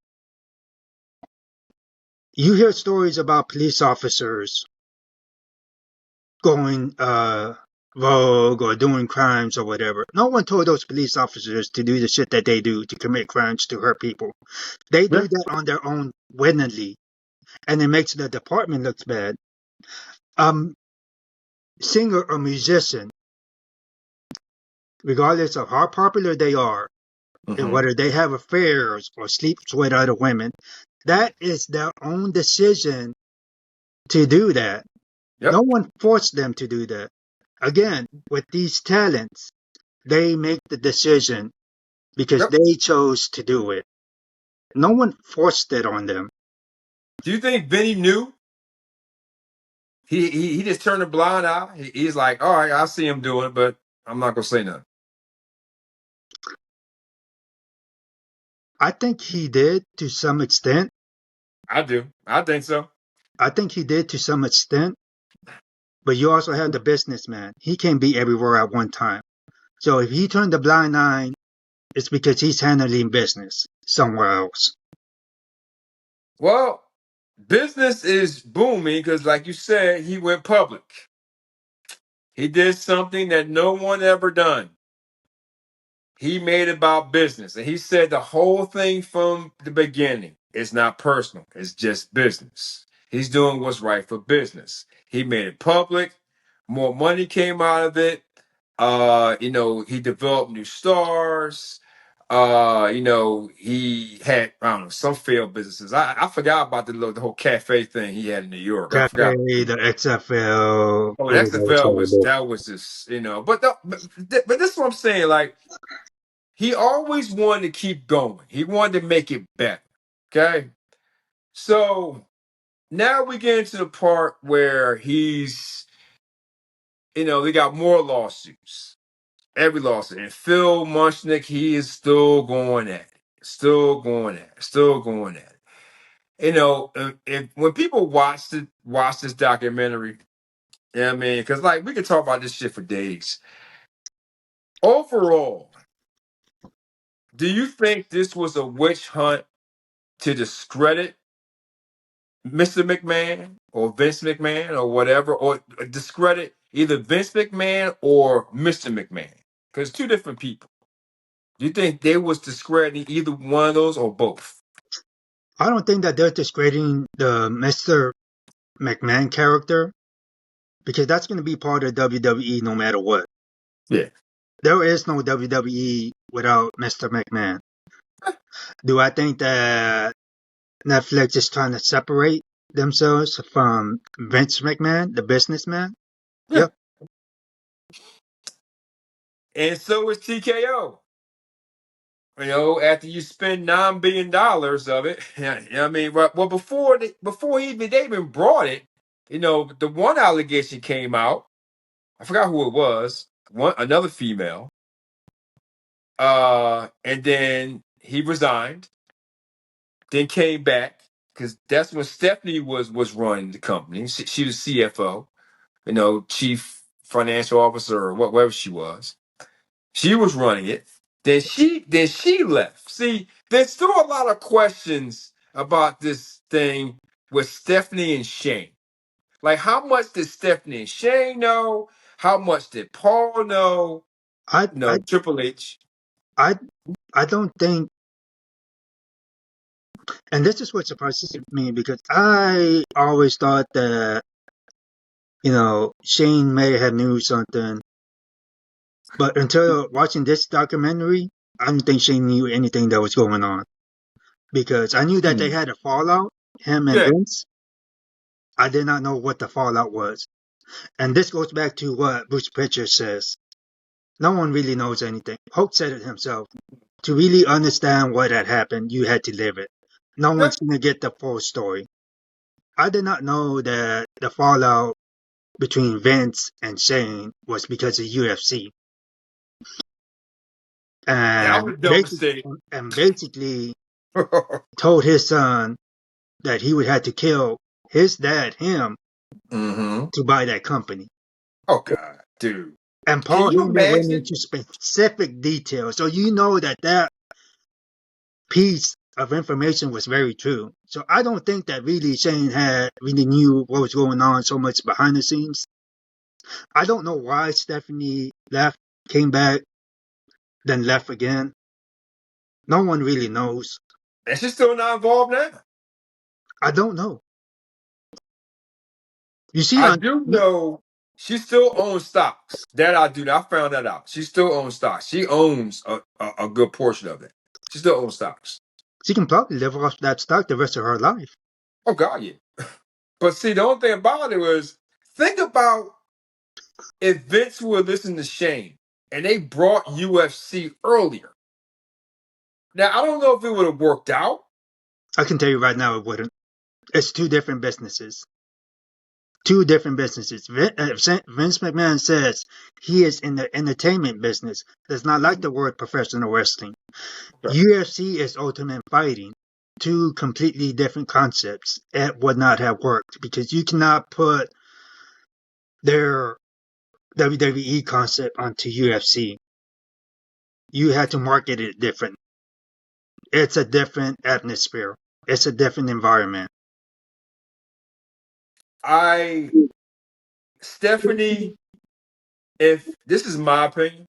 You hear stories about police officers going rogue or doing crimes or whatever. No one told those police officers to do the shit that they do to commit crimes to hurt people. They do Yeah. that on their own willingly, and it makes the department look bad. Singer or musician, regardless of how popular they are, and Hmm. whether they have affairs or sleeps with other women, that is their own decision to do that. No Yep. one forced them to do that. Again, with these talents, they make the decision because Yep. they chose to do it. No one forced it on them. Do you think Vinny knew? He just turned a blind eye. He's like, all right, I see him doing it, but I'm not gonna say nothing. I think he did to some extent. I do. I think so. I think he did to some extent, but you also have the businessman. He can't be everywhere at one time. So if he turned a blind eye, it's because he's handling business somewhere else. Well, business is booming because, like you said, he went public. He did something that no one ever done. He made it about business. And he said the whole thing from the beginning is not personal, it's just business. He's doing what's right for business. He made it public. More money came out of it. He developed new stars. He had, I don't know, some failed businesses. I forgot about the whole cafe thing he had in New York. I Cafe, forgot. the XFL, Oh, the oh, that was XFL was horrible. that was just, but this is what I'm saying. Like, he always wanted to keep going. He wanted to make it better. Okay. So now we get into the part where they got more lawsuits. Every lawsuit. And Phil Mushnick, he is still going at it. Still going at it. Still going at it. When people watch this documentary, I mean, because like we could talk about this shit for days. Overall, do you think this was a witch hunt to discredit Mr. McMahon or Vince McMahon or whatever, or discredit either Vince McMahon or Mr. McMahon? Because two different people. Do you think they was discrediting either one of those or both? I don't think that they're discrediting the Mr. McMahon character because that's going to be part of WWE no matter what. Yeah. There is no WWE without Mr. McMahon. Do I think that Netflix is trying to separate themselves from Vince McMahon, the businessman? Yeah. Yep. And so is TKO. After you spend $9 billion of it, I mean, well, before they even brought it, the one allegation came out. I forgot who it was. Another female. And then he resigned, then came back because that's when Stephanie was running the company. She was CFO, chief financial officer or whatever she was. She was running it. Then she left. See, there's still a lot of questions about this thing with Stephanie and Shane. Like, how much did Stephanie and Shane know? How much did Paul know? I I Triple H. I I don't think, and this is what surprises me because I always thought that Shane may have knew something, but until watching this documentary, I don't think Shane knew anything that was going on because I knew that they Hmm. had a fallout, him and Yeah. Vince. I did not know what the fallout was, and this goes back to what Bruce Pritchard says. No one really knows anything. Hope said it himself. To really understand what had happened, you had to live it. No Yeah. one's going to get the full story. I did not know that the fallout between Vince and Shane was because of UFC. That And, was devastating. basically told his son that he would have to kill his dad, him, Mm-hmm. to buy that company. Oh God, dude. And Can Paul you Heyman went imagine? into specific details. So you know that piece of information was very true. So I don't think that really Shane had really knew what was going on so much behind the scenes. I don't know why Stephanie left, came back, then left again. No one really knows. And she's still not involved now. I don't know. You see I on do know she still owns stocks. That I do. I found that out. She still owns stocks. She owns a good portion of it. She still owns stocks. she can probably live off that stock the rest of her life. Oh God, yeah. But see, the only thing about it was, think about if Vince would listen to Shane and they brought UFC earlier. Now I don't know if it would have worked out. I can tell you right now it wouldn't. It's two different businesses. Two different businesses. Vince McMahon says he is in the entertainment business. Does not like the word professional wrestling. Okay. UFC is Ultimate Fighting. Two completely different concepts. It would not have worked because you cannot put their WWE concept onto UFC. You had to market it different. It's a different atmosphere. It's a different environment. Stephanie, if this is my opinion,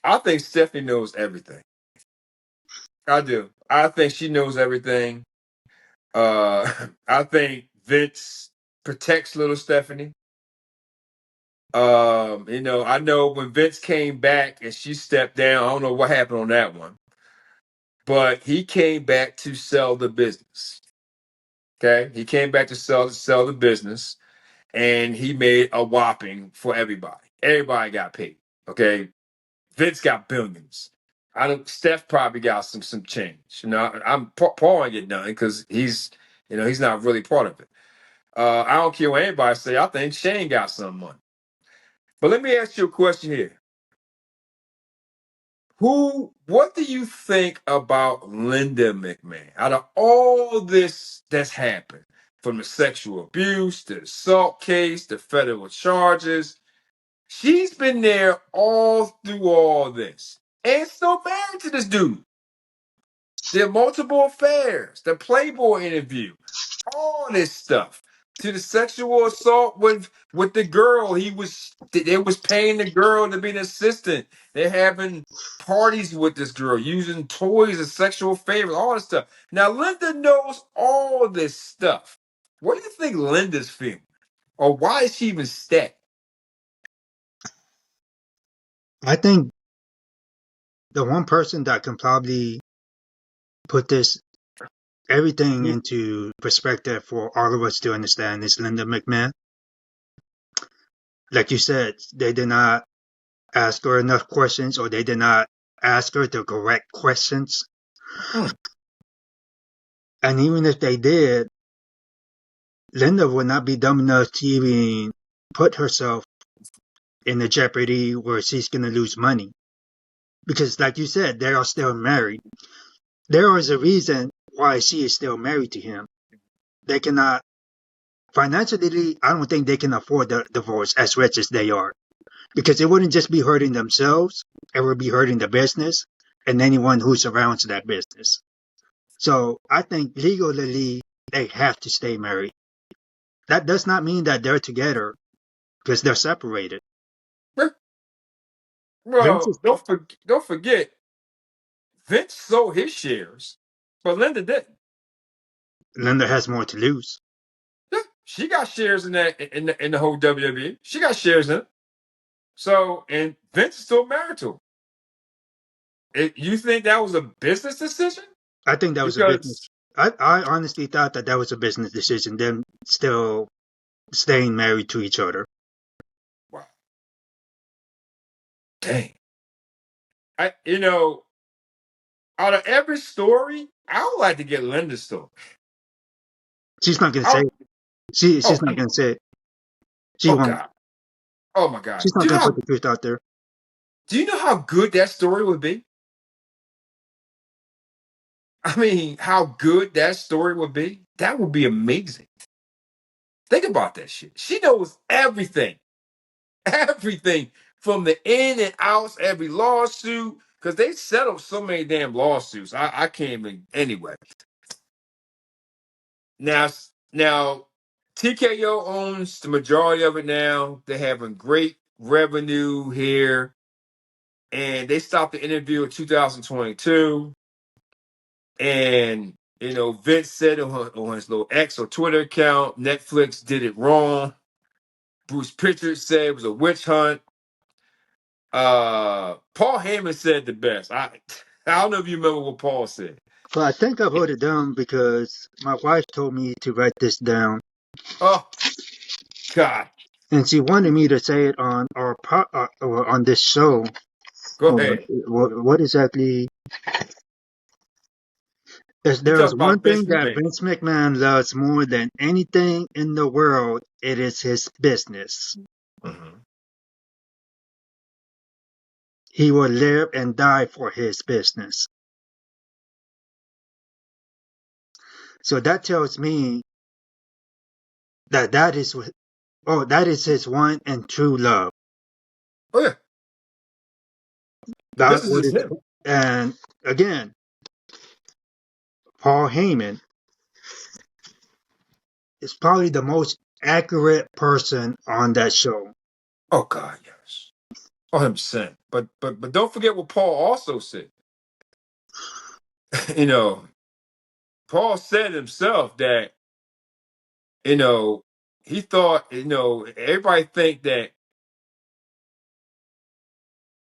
I think Stephanie knows everything. I do. I think she knows everything. I think Vince protects little Stephanie. I know when Vince came back and she stepped down, I don't know what happened on that one, but he came back to sell the business. Okay, he came back to sell the business, and he made a whopping for everybody. Everybody got paid. Okay, Vince got billions. I don't. Steph probably got some change. Paul ain't get none because he's not really part of it. I don't care what anybody say. I think Shane got some money. But let me ask you a question here. What do you think about Linda McMahon? Out of all this that's happened, from the sexual abuse, the assault case, the federal charges, she's been there all through all this. And still married to this dude. There are multiple affairs, the Playboy interview, all this stuff. To the sexual assault with the girl, they was paying the girl to be an assistant. They're having parties with this girl, using toys as sexual favors, all this stuff. Now Linda knows all this stuff. What do you think Linda's feeling? Or why is she even stay? I think the one person that can probably put this everything into perspective for all of us to understand is Linda McMahon. Like you said, they did not ask her enough questions, or they did not ask her the correct questions. Mm. And even if they did, Linda would not be dumb enough to even put herself in a jeopardy where she's going to lose money. Because, like you said, they are still married. There is a reason why she is still married to him. They cannot, financially, I don't think they can afford the divorce as rich as they are. Because it wouldn't just be hurting themselves, it would be hurting the business and anyone who surrounds that business. So I think legally they have to stay married. That does not mean that they're together because they're separated. Vince Well, is, don't forget, Vince sold his shares, but Linda didn't. Linda has more to lose. Yeah, she got shares in that in the whole WWE. She got shares in it. So, and Vince is still married to her. You think that was a business decision? I think that was a business. Because I honestly thought that was a business decision, them still staying married to each other. wow, dang, I out of every story, I would like to get Linda's story. She's not going to say I, it. oh, She's not going to say it. She oh won't. God, oh my God. She's not going to put the truth out there. Do you know how good that story would be? I mean, how good that story would be? That would be amazing. Think about that shit. She knows everything. Everything from the in and outs, every lawsuit, because they settled so many damn lawsuits. I can't even anyway. Now TKO owns the majority of it now. They're having great revenue here. And they stopped the interview in 2022. And Vince said on his little X or Twitter account, Netflix did it wrong. Bruce Pritchard said it was a witch hunt. Paul Heyman said the best. I don't know if you remember what Paul said. But I think I wrote it down because my wife told me to write this down, Oh God, and she wanted me to say it on or on this show. go ahead. What exactly? If You there is talking one about Vince thing that McMahon? Vince McMahon loves more than anything in the world, it is his business. Mm-hmm. He will live and die for his business. So that tells me that is his one and true love. Oh yeah, the That business what is is, him. and again, Paul Heyman is probably the most accurate person on that show. Oh God, yes, 100%. But don't forget what Paul also said. you know, Paul said himself that he thought everybody think that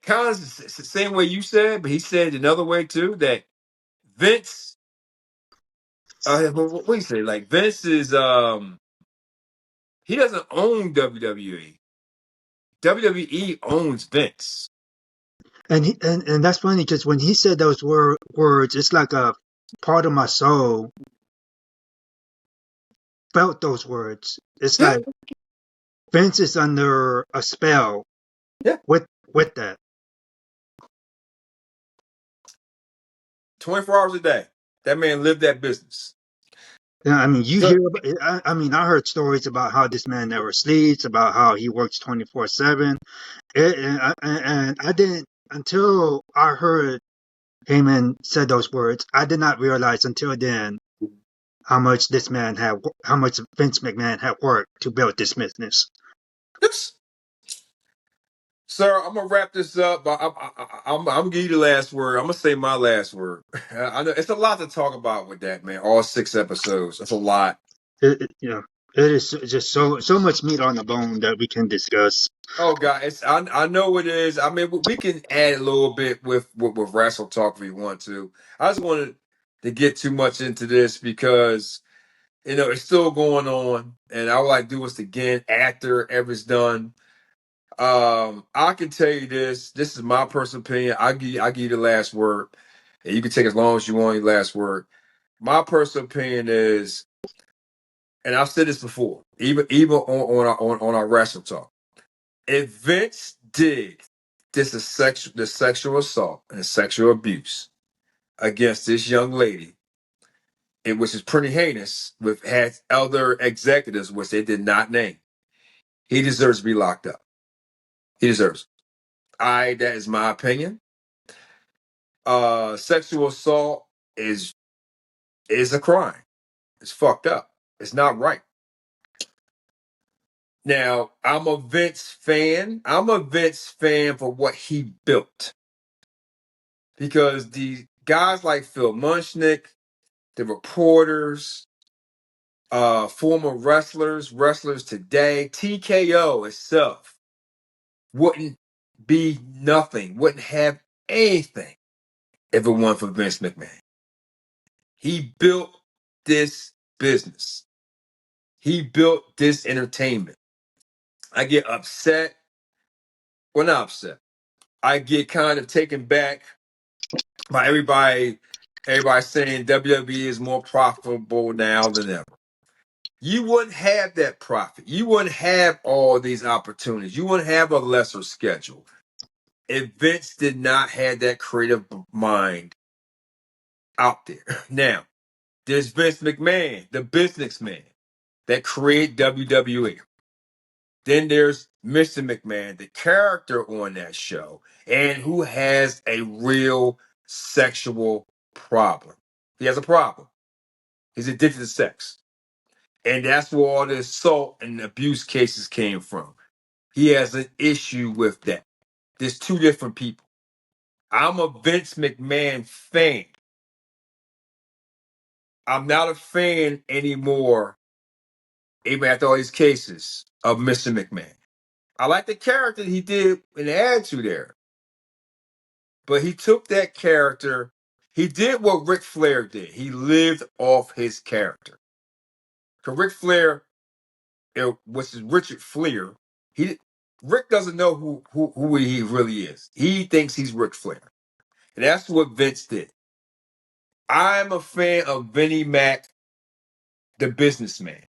kind of the same way you said, but he said another way too that Vince. What do you say? Like Vince is he doesn't own WWE. WWE owns Vince. And that's funny because when he said those words, it's like a part of my soul felt those words. It's Yeah, like Vince is under a spell yeah. with that. 24 hours a day. That man lived that business. Yeah, I mean, you So, hear. I mean, I heard stories about how this man never sleeps, about how he works 24/7, and I didn't until I heard Heyman said those words. I did not realize until then how much Vince McMahon had worked to build this business. yes. Sir, I'm gonna wrap this up. But I'm gonna give you the last word. I'm gonna say my last word. I know it's a lot to talk about with that, man. All 6 episodes. That's a lot. You know, it is just so much meat on the bone that we can discuss. Oh God, I know it is. I mean, we can add a little bit with Wrastle Talk if we want to. I just wanted to get too much into this because it's still going on, and I would like to do this again after everything's done. I can tell you this. This is my personal opinion. I give you the last word, and you can take as long as you want your last word. My personal opinion is, and I've said this before, even on our Wrastle Talk. If Vince did the sexual assault and sexual abuse against this young lady, which is pretty heinous, with had other executives which they did not name, he deserves to be locked up. He deserves it. That is my opinion. Sexual assault is a crime. It's fucked up. It's not right. Now, I'm a Vince fan. I'm a Vince fan for what he built. Because the guys like Phil Mushnick, the reporters, former wrestlers today, TKO itself wouldn't be nothing, wouldn't have anything if it weren't for Vince McMahon. He built this business. He built this entertainment. I get upset. Well, not upset. I get kind of taken back by everybody saying WWE is more profitable now than ever. You wouldn't have that profit. You wouldn't have all these opportunities. You wouldn't have a lesser schedule if Vince did not have that creative mind out there. Now, there's Vince McMahon, the businessman that created WWE. Then there's Mr. McMahon, the character on that show, and who has a real sexual problem. He has a problem. He's addicted to sex. And that's where all the assault and abuse cases came from. He has an issue with that. There's two different people. I'm a Vince McMahon fan. I'm not a fan anymore, even after all these cases, of Mr. McMahon. I like the character he did in the attitude era. But he took that character. He did what Ric Flair did. He lived off his character. Because Ric Flair, which is Richard Flair, Rick doesn't know who he really is. He thinks he's Ric Flair. And that's what Vince did. I'm a fan of Vinnie Mac, the businessman.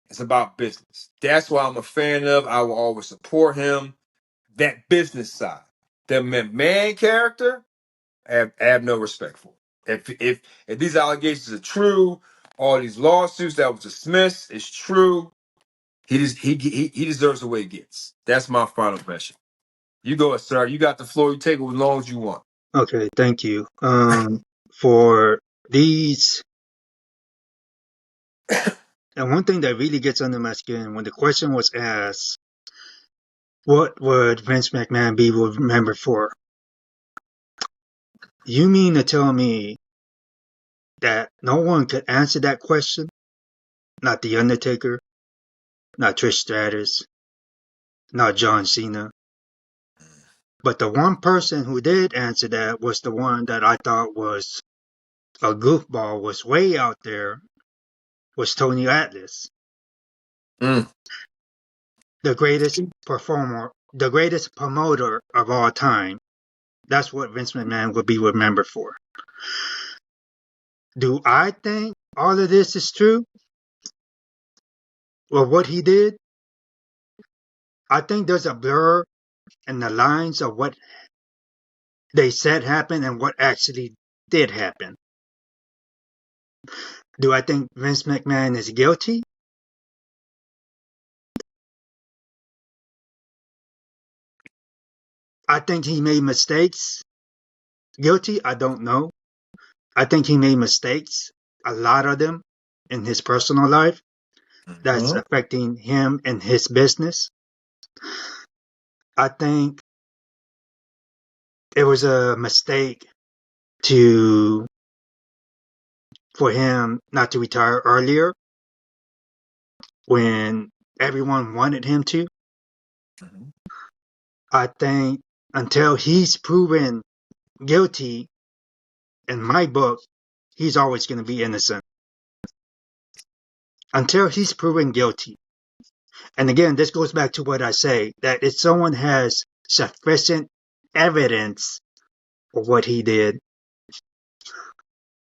It's about business. That's what I'm a fan of. I will always support him. That business side. The McMahon character, I have no respect for. If these allegations are true, all these lawsuits that was dismissed is true, he deserves the way he gets. That's my final question. You go, sir. You got the floor. You take it as long as you want. Okay, thank you. For these And one thing that really gets under my skin, when the question was asked, what would Vince McMahon be remembered for? You mean to tell me that no one could answer that question? Not The Undertaker, not Trish Stratus, not John Cena. But the one person who did answer that was the one that I thought was a goofball, was way out there, was Tony Atlas. Mm. The greatest performer, the greatest promoter of all time. That's what Vince McMahon would be remembered for. Do I think all of this is true? Or what he did? I think there's a blur in the lines of what they said happened and what actually did happen. Do I think Vince McMahon is guilty? I think he made mistakes. Guilty? I don't know. I think he made mistakes, a lot of them, in his personal life that's Mhm. affecting him and his business. I think it was a mistake to for him not to retire earlier when everyone wanted him to. Mhm. I think until he's proven guilty, in my book, he's always going to be innocent. Until he's proven guilty. And again, this goes back to what I say, that if someone has sufficient evidence of what he did,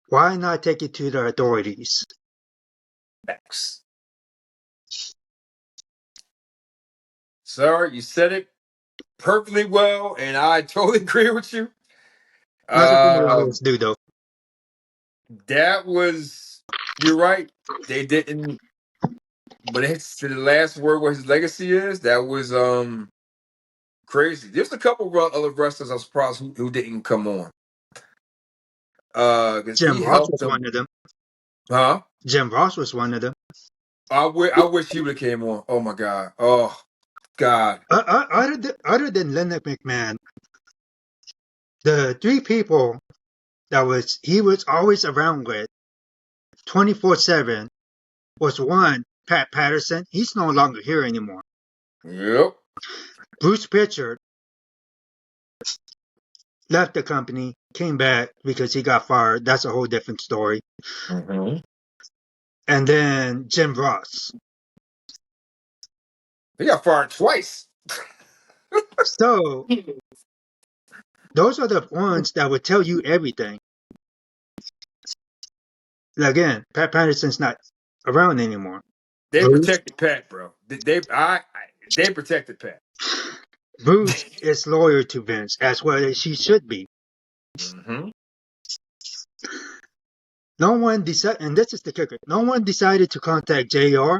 why not take it to the authorities? Facts. Sir, you said it perfectly well, and I totally agree with you. That's the thing they Uh, always do, though. that was, you're right. They didn't, but it's to the last word what his legacy is. That was crazy. There's a couple of other wrestlers I'm surprised who didn't come on. Because Jim he Ross helped was them. one of them. Huh? Jim Ross was one of them. I wish he would have came on. Oh my God. Oh God. Other than Leonard McMahon, the three people that he was always around with 24/7 was one, Pat Patterson. He's no longer here anymore. Yep. Bruce Pritchard left the company, came back because he got fired. That's a whole different story. Mm-hmm. And then Jim Ross. He got fired twice. So those are the ones that would tell you everything. Again, Pat Patterson's not around anymore. They Bruce, protected Pat, bro. They protected Pat. Bruce is loyal to Vince as well as she should be. Mm-hmm. No one decided, and this is the kicker. No one decided to contact JR.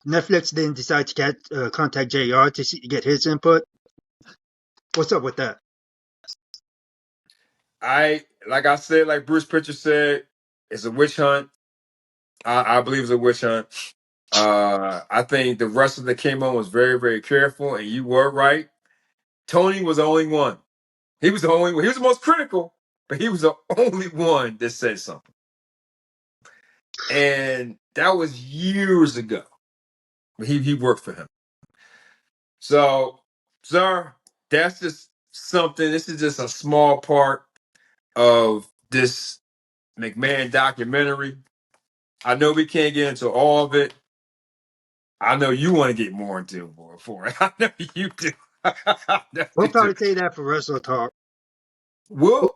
Netflix didn't decide to contact JR to get his input. What's up with that? Like I said, like Bruce Pritchard said, it's a witch hunt. I believe it's a witch hunt. I think the rest of that came on was very, very careful, and you were right. Tony was the only one. He was the only one. He was the most critical, but he was the only one that said something. And that was years ago. He worked for him. So, sir, that's just something. This is just a small part of this McMahon documentary. I know we can't get into all of it. I know you want to get more into it for it. I know you do. I know We'll you do. probably say that for Wrestle Talk. We'll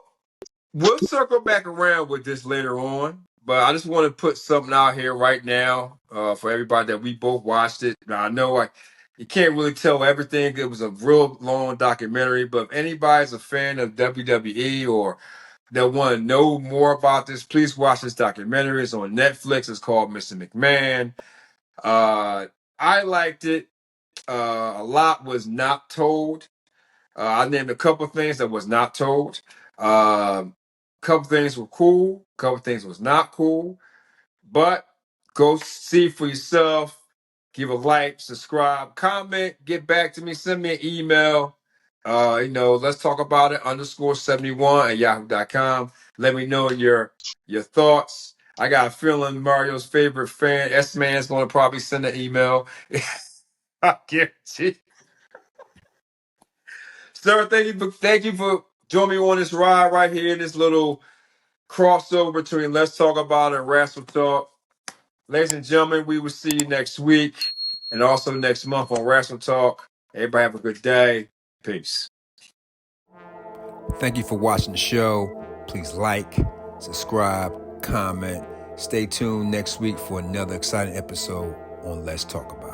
we'll circle back around with this later on, but I just want to put something out here right now for everybody that we both watched it. Now I know you can't really tell everything. It was a real long documentary, but if anybody's a fan of WWE or that want to know more about this, please watch this documentary. It's on Netflix. It's called Mr. McMahon. I liked it. A lot was not told. I named a couple things that was not told. A couple things were cool. A couple things was not cool. But Go see for yourself. Give a like, subscribe, comment, get back to me, send me an email. Let's talk about it _71 at yahoo.com. Let me know your thoughts. I got a feeling Mario's favorite fan, S-Man's going to probably send an email. I guarantee. Sir, thank you for joining me on this ride right here, this little crossover between Let's Talk About it and Wrastle Talk. Ladies and gentlemen, we will see you next week and also next month on Wrastle Talk. Everybody have a good day. Peace. Thank you for watching the show. Please like, subscribe, comment. Stay tuned next week for another exciting episode on Let's Talk About it.